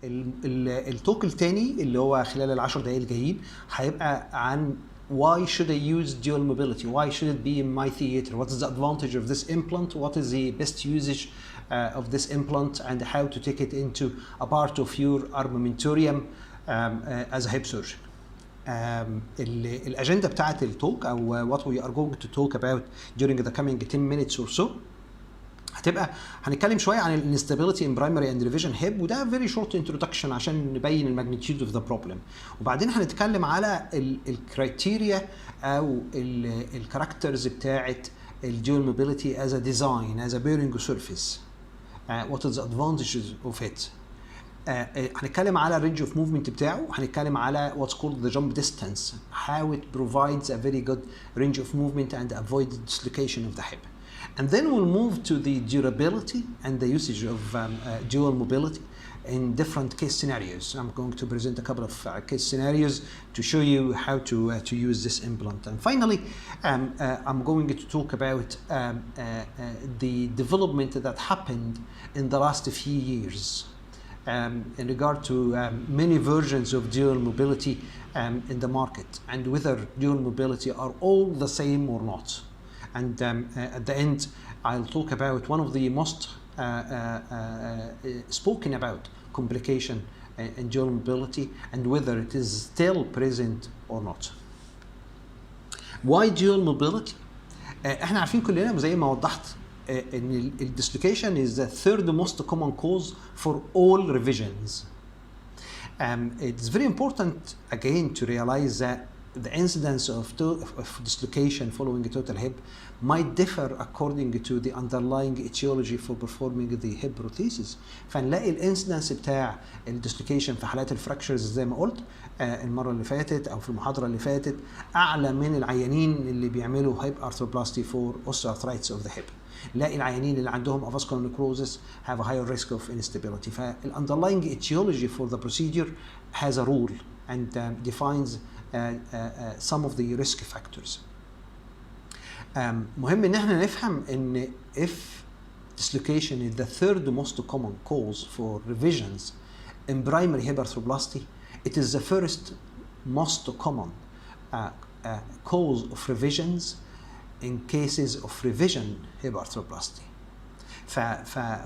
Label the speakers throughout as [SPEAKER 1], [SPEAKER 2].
[SPEAKER 1] التوك الثاني اللي هو خلال ال10 دقائق الجايين هيبقى عن why should I use dual mobility? Why should it be in my theater? What is the advantage of this implant? What is the best usage of this implant, and how to take it into a part of your armamentarium as a hip surgeon. الأجندة بتاعت التوك أو what we are going to talk about during the coming 10 minutes or so هتبقى هنتكلم شويه عن الانستابيليتي ان برايمري اند ريفيجن هيب، وده فيري شورت انترودكشن عشان نبين الماجنتيود اوف ذا بروبلم. وبعدين هنتكلم على الكرايتيريا او الكاركترز بتاعت الديول موبيليتي از ا ديزاين از ا بيرنج سيرفيس. وات از ادفانتجز اوف ات. هنتكلم على الرينج اوف موفمنت بتاعه، هنتكلم على what's called the jump distance, how it provides a very good range of movement and avoid the dislocation of the hip. And then we'll move to the durability and the usage of dual mobility in different case scenarios. I'm going to present a couple of case scenarios to show you how to use this implant. And finally, I'm going to talk about the development that happened in the last few years in regard to many versions of dual mobility in the market, and whether dual mobility are all the same or not. And at the end, I'll talk about one of the most spoken about complication in dual mobility and whether it is still present or not. Why dual mobility? احنا عارفين كلنا زي ما وضحت ان dislocation is the third most common cause for all revisions. It's very important again to realize that the incidence of dislocation following a total hip might differ according to the underlying etiology for performing the hip prosthesis. فنلاقي الانسيدنس بتاع الديسلوكيشن في حالات الفراكشرز زي ما قلت المره اللي فاتت او في المحاضره اللي فاتت اعلى من العيانين اللي بيعملوا هيب ارثروبلاستي فور osteoarthritis of the hip. نلاقي العيانين اللي عندهم avascular necrosis have a higher risk of instability. فالunderlying etiology for the procedure has a rule and defines some of the risk factors. مهم ان احنا نفهم ان if dislocation is the third most common cause for revisions in primary hip arthroplasty, it is the first most common cause of revisions in cases of revision hip arthroplasty.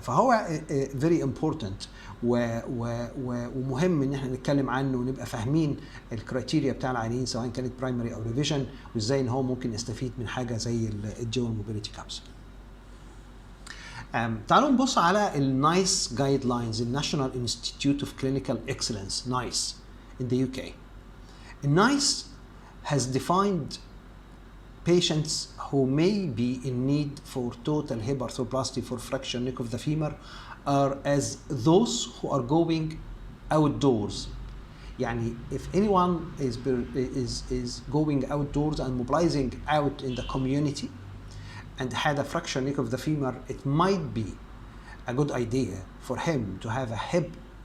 [SPEAKER 1] فهو very important ومهم ان احنا نتكلم عنه ونبقى فاهمين الكرايتيريا بتاع العيانين سواء كانت برايمري او ريفيجن، وازاي ان هو ممكن يستفيد من حاجه زي الديول موبيليتي كابس. تعالوا نبص على النايس جايد لاينز، الناشونال انستيتيوت اوف كلينيكال اكسلنس نايس in the UK. NICE has defined patients who may be in need for total hip arthroplasty for fracture neck of the femur are as those who are going outdoors. يعني if anyone is going outdoors and mobilizing out in the community and had a fracture neck of the femur, it might be a good idea for him to have a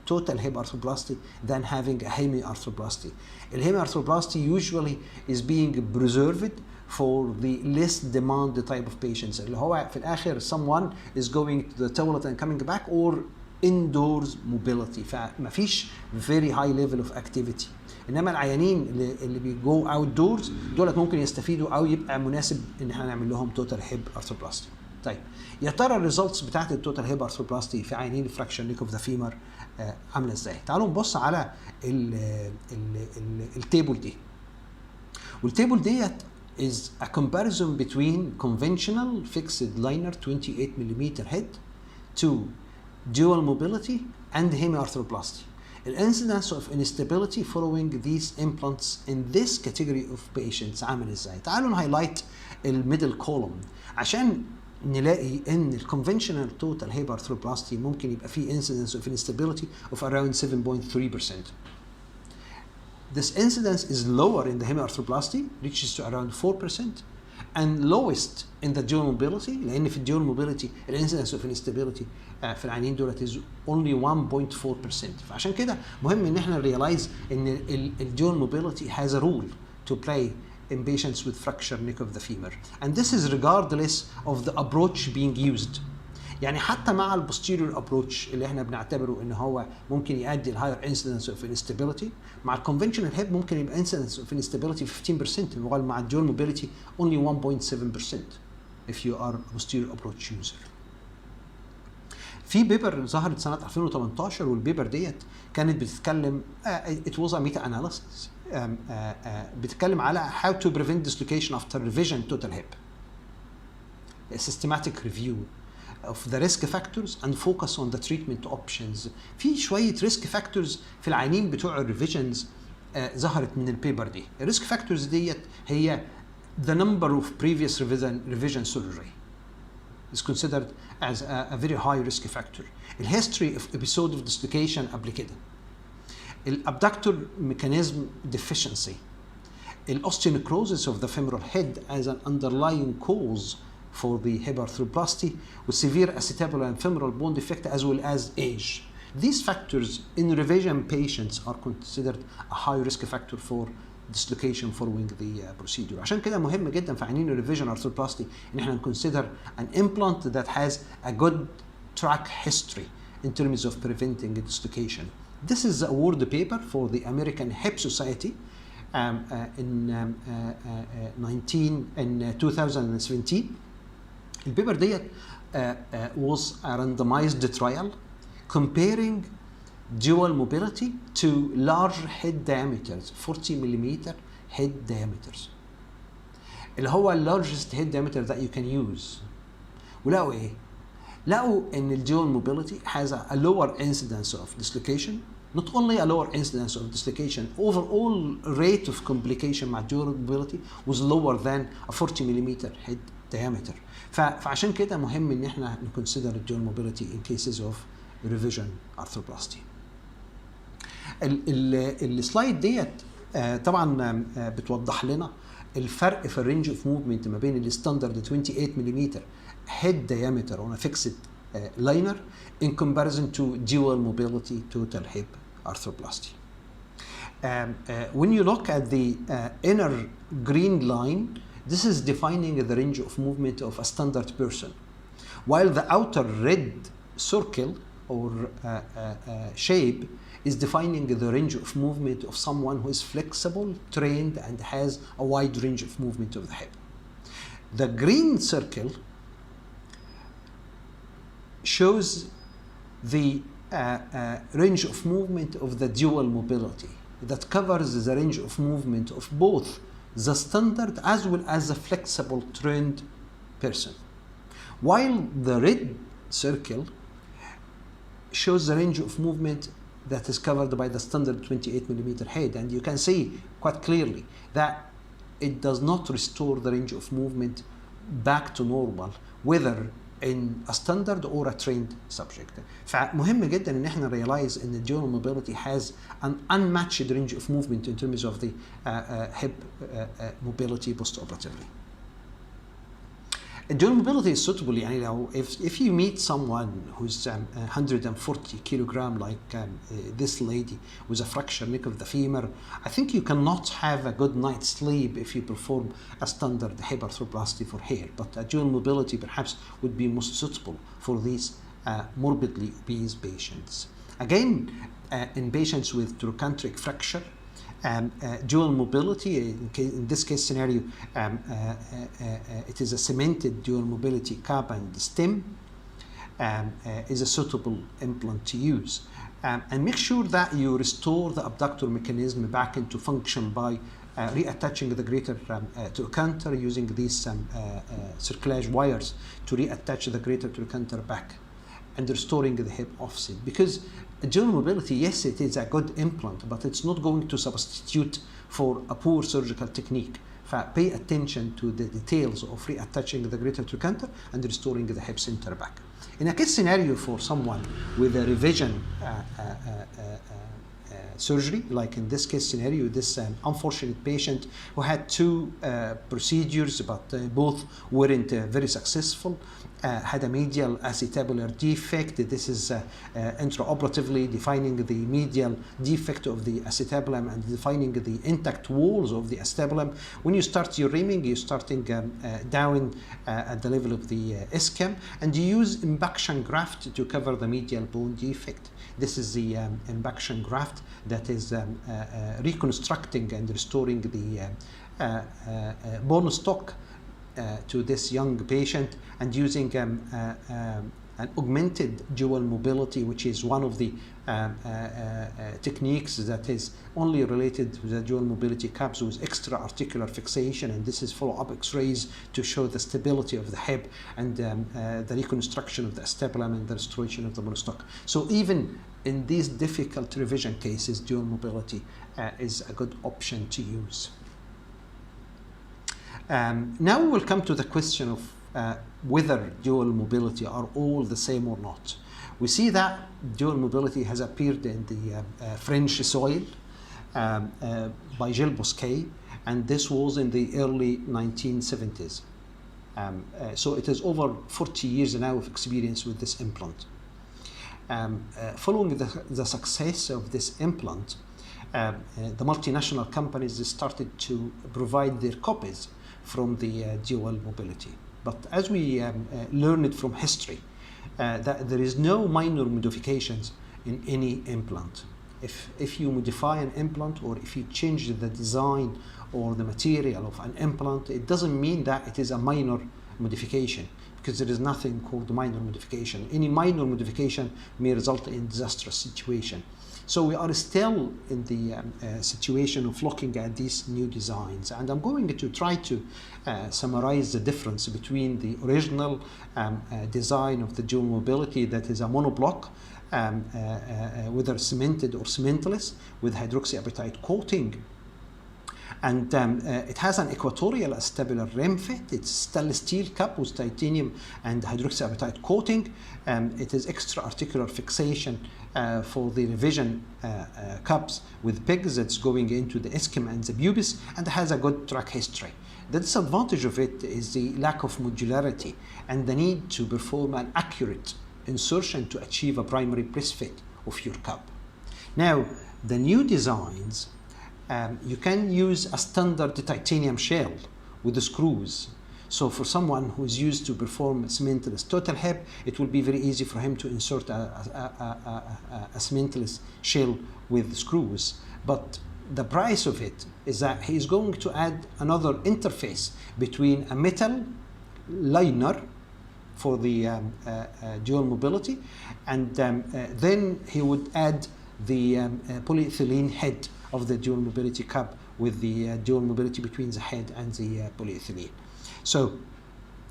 [SPEAKER 1] total hip arthroplasty than having a hemi-arthroplasty. The hemi-arthroplasty usually is being preserved for the less demand type of patients اللي هو في الآخر someone is going to the toilet and coming back or indoors mobility، فما فيش very high level of activity. إنما العيانين اللي بيجو outdoors دولت ممكن يستفيدوا أو يبقى مناسب إن احنا نعمل لهم total hip arthroplasty. طيب يا ترى الريزلتس بتاعت التوتال هيب ارثروبلاستي في عيانين الفراكشر نيك اوف ذا فيمر عامله ازاي؟ تعالوا نبص على التيبل دي. والتيبل ديت is a comparison between conventional fixed liner 28 mm head to dual mobility and hemiarthroplasty. The incidence of instability following these implants in this category of patients عامل ازاي؟ تعالوا نهايلايت الميدل كولوم عشان نلاقي ان الكونفنشنال توتال هيب ارثروبلاستي ممكن يبقى فيه incidence of instability of around 7.3%. This incidence is lower in the hemiarthroplasty, reaches to around 4%, and lowest in the dual mobility لان في الديول موبيليتي الانسيدنس اوف instability في العيانين دولت is only 1.4%. فعشان كده مهم ان احنا نريلايز ان الديول موبيليتي has a role to play in patients with fracture neck of the femur, and this is regardless of the approach being used. يعني حتى مع البوستيريور ابروتش اللي احنا بنعتبره ان هو ممكن يؤدي لهاير انسيدنس اوف انستابيليتي، مع الكونفنشنال هيب ممكن يبقى انسيدنس اوف انستابيليتي 15%، while مع الديول موبيليتي only 1.7% if you are a posterior approach user. في بيبر ظهرت سنه 2018 والبيبر ديت كانت بتتكلم it was a meta analysis بتتكلم على how to prevent dislocation after revision total hip. A systematic review of the risk factors and focus on the treatment options. في شوية risk factors في العينين بتوع الريفيجنز ظهرت من البيبر دي. الريسك فاكتورز ديت هي the number of previous revision surgery is considered as a very high risk factor. The history of episode of dislocation قبل كده. الabductor mechanism deficiency. Osteonecrosis of the femoral head as an underlying cause for the hip arthroplasty with severe acetabular and femoral bone defect as well as age. These factors in revision patients are considered a high risk factor for dislocation following the procedure. عشان كده مهم جدا في عينين الريفيجن arthroplasty ان احنا consider an implant that has a good track history in terms of preventing dislocation. This is the award paper for the American Hip Society in 2017. البيبر ديت was a randomized trial comparing dual mobility to large head diameters 40 mm head diameters اللي هو largest head diameter that you can use. ولقوا ايه؟ لقوا ان الdual mobility has a lower incidence of dislocation, not only a lower incidence of dislocation, overall rate of complication مع dual mobility was lower than a 40 mm head diameter. فعشان كده مهم ان احنا نconsider الdual mobility in cases of revision arthroplasty. السلايد ديت طبعا بتوضح لنا الفرق في الرينج اوف موفمنت ما بين الستاندرد 28 ملم head diameter on a fixed liner in comparison to dual mobility total hip arthroplasty. When you look at the inner green line, this is defining the range of movement of a standard person, while the outer red circle or shape is defining the range of movement of someone who is flexible, trained, and has a wide range of movement of the hip. The green circle shows the range of movement of the dual mobility that covers the range of movement of both the standard as well as the flexible trained person, while the red circle shows the range of movement that is covered by the standard 28 mm head, and you can see quite clearly that it does not restore the range of movement back to normal whether in a standard or a trained subject. فمهم جدا ان احنا realize ان dual mobility has an unmatched range of movement in terms of the hip mobility postoperatively. Dual mobility is suitable يعني لو if you meet someone who's 140 kilogram like this lady with a fractured neck of the femur, I think you cannot have a good night's sleep if you perform a standard hip arthroplasty for hair, but a dual mobility perhaps would be most suitable for these morbidly obese patients. Again, in patients with trochanteric fracture, dual mobility, in this case scenario, it is a cemented dual mobility cap and stem, is a suitable implant to use. And make sure that you restore the abductor mechanism back into function by reattaching the greater trochanter using these circulage wires to reattach the greater trochanter back and restoring the hip offset. Because dual mobility, yes, it is a good implant, but it's not going to substitute for a poor surgical technique. Pay attention to the details of reattaching the greater trochanter and restoring the hip center back. In a case scenario for someone with a revision surgery, like in this case scenario, this unfortunate patient who had 2 procedures, but both weren't very successful, had a medial acetabular defect. This is intraoperatively defining the medial defect of the acetabulum and defining the intact walls of the acetabulum. When you start your reaming, you're starting down at the level of the ischium, and you use imbaction graft to cover the medial bone defect. This is the imbaction graft that is reconstructing and restoring the bone stock to this young patient, and using an augmented dual mobility, which is one of the techniques that is only related to the dual mobility cups with extra articular fixation, and this is follow-up x-rays to show the stability of the hip and the reconstruction of the acetabulum and the restoration of the bone stock. So even in these difficult revision cases, dual mobility is a good option to use. Now we will come to the question of whether dual mobility are all the same or not. We see that dual mobility has appeared in the French soil by Gilles Bosquet, and this was in the early 1970s. So it is over 40 years now of experience with this implant. Following the success of this implant, the multinational companies started to provide their copies from the dual mobility. But as we learned from history, that there is no minor modifications in any implant. If you modify an implant, or if you change the design or the material of an implant, it doesn't mean that it is a minor modification, because there is nothing called minor modification. Any minor modification may result in disastrous situation. So we are still in the situation of looking at these new designs, and I'm going to try to summarize the difference between the original design of the dual mobility, that is a monoblock, whether cemented or cementless, with hydroxyapatite coating. And it has an equatorial acetabular rim fit. It's stainless steel cup with titanium and hydroxyapatite coating. It is extra articular fixation for the revision cups with pegs that's going into the ischium and the pubis, and has a good track history. The disadvantage of it is the lack of modularity and the need to perform an accurate insertion to achieve a primary press fit of your cup. Now, the new designs, you can use a standard titanium shell with the screws. So for someone who is used to perform cementless total hip, it will be very easy for him to insert a cementless shell with screws. But the price of it is that he is going to add another interface between a metal liner for the dual mobility, and then he would add the polyethylene head of the dual mobility cup with the dual mobility between the head and the polyethylene. So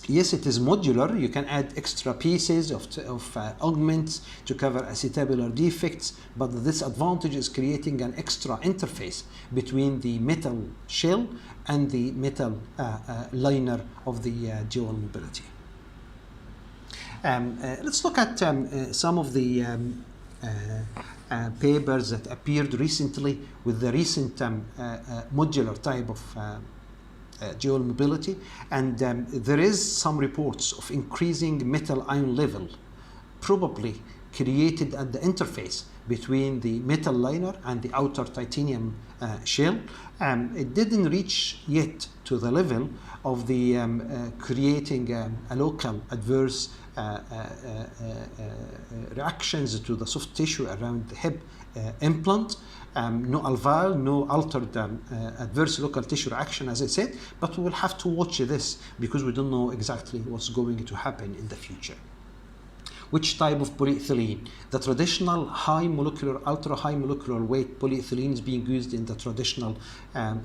[SPEAKER 1] yes, it is modular. You can add extra pieces of augments to cover acetabular defects, but the disadvantage is creating an extra interface between the metal shell and the metal liner of the dual mobility. Let's look at some of the papers that appeared recently with the recent modular type of dual mobility, and there is some reports of increasing metal ion level, probably created at the interface between the metal liner and the outer titanium shell. It didn't reach yet to the level of the creating a local adverse reactions to the soft tissue around the hip implant. No alveoli, no altered adverse local tissue reaction, as I said, but we will have to watch this because we don't know exactly what's going to happen in the future. Which type of polyethylene? The traditional high molecular, ultra high molecular weight polyethylene is being used in the traditional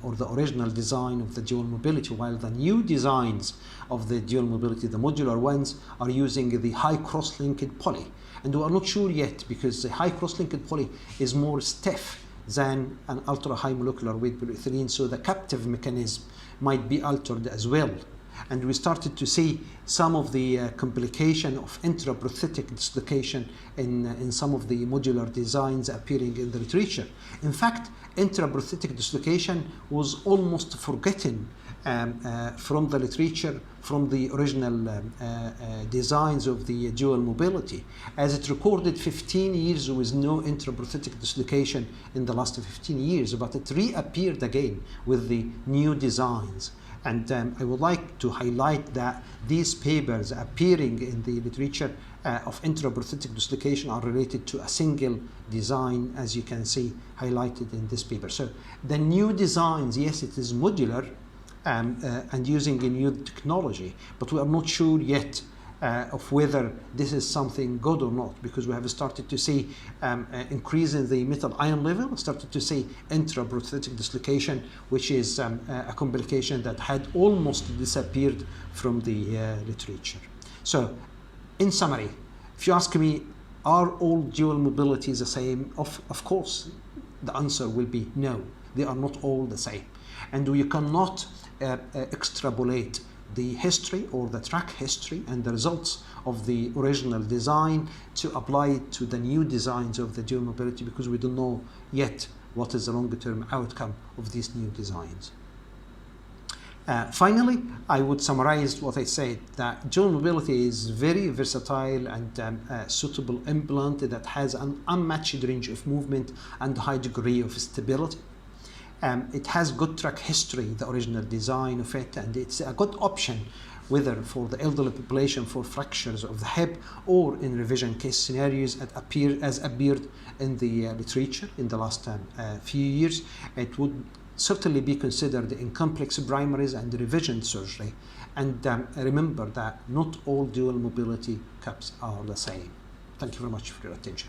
[SPEAKER 1] or the original design of the dual mobility, while the new designs of the dual mobility, the modular ones, are using the high cross-linked poly. And we are not sure yet because the high cross-linked poly is more stiff than an ultra high molecular weight polyethylene, so the captive mechanism might be altered as well. and we started to see some of the complication of intraprosthetic dislocation in some of the modular designs appearing in the literature. In fact, intraprosthetic dislocation was almost forgotten from the literature, from the original designs of the dual mobility, as it recorded 15 years with no intraprosthetic dislocation in the last 15 years, but it reappeared again with the new designs. And I would like to highlight that these papers appearing in the literature of intraprosthetic dislocation are related to a single design, as you can see highlighted in this paper. So the new designs, yes, it is modular and using a new technology, but we are not sure yet of whether this is something good or not, because we have started to see increase in the metal ion level, started to see intraprosthetic dislocation, which is a complication that had almost disappeared from the literature. So in summary, if you ask me, are all dual mobilities the same? Of course, the answer will be no, they are not all the same. And you cannot extrapolate the history or the track history and the results of the original design to apply it to the new designs of the dual mobility, because we don't know yet what is the longer term outcome of these new designs. Finally, I would summarize what I said, that dual mobility is very versatile and suitable implant that has an unmatched range of movement and high degree of stability. It has good track history, the original design of it, and it's a good option whether for the elderly population for fractures of the hip or in revision case scenarios as appeared in the literature in the last few years. It would certainly be considered in complex primaries and revision surgery. And remember that not all dual mobility cups are the same. Thank you very much for your attention.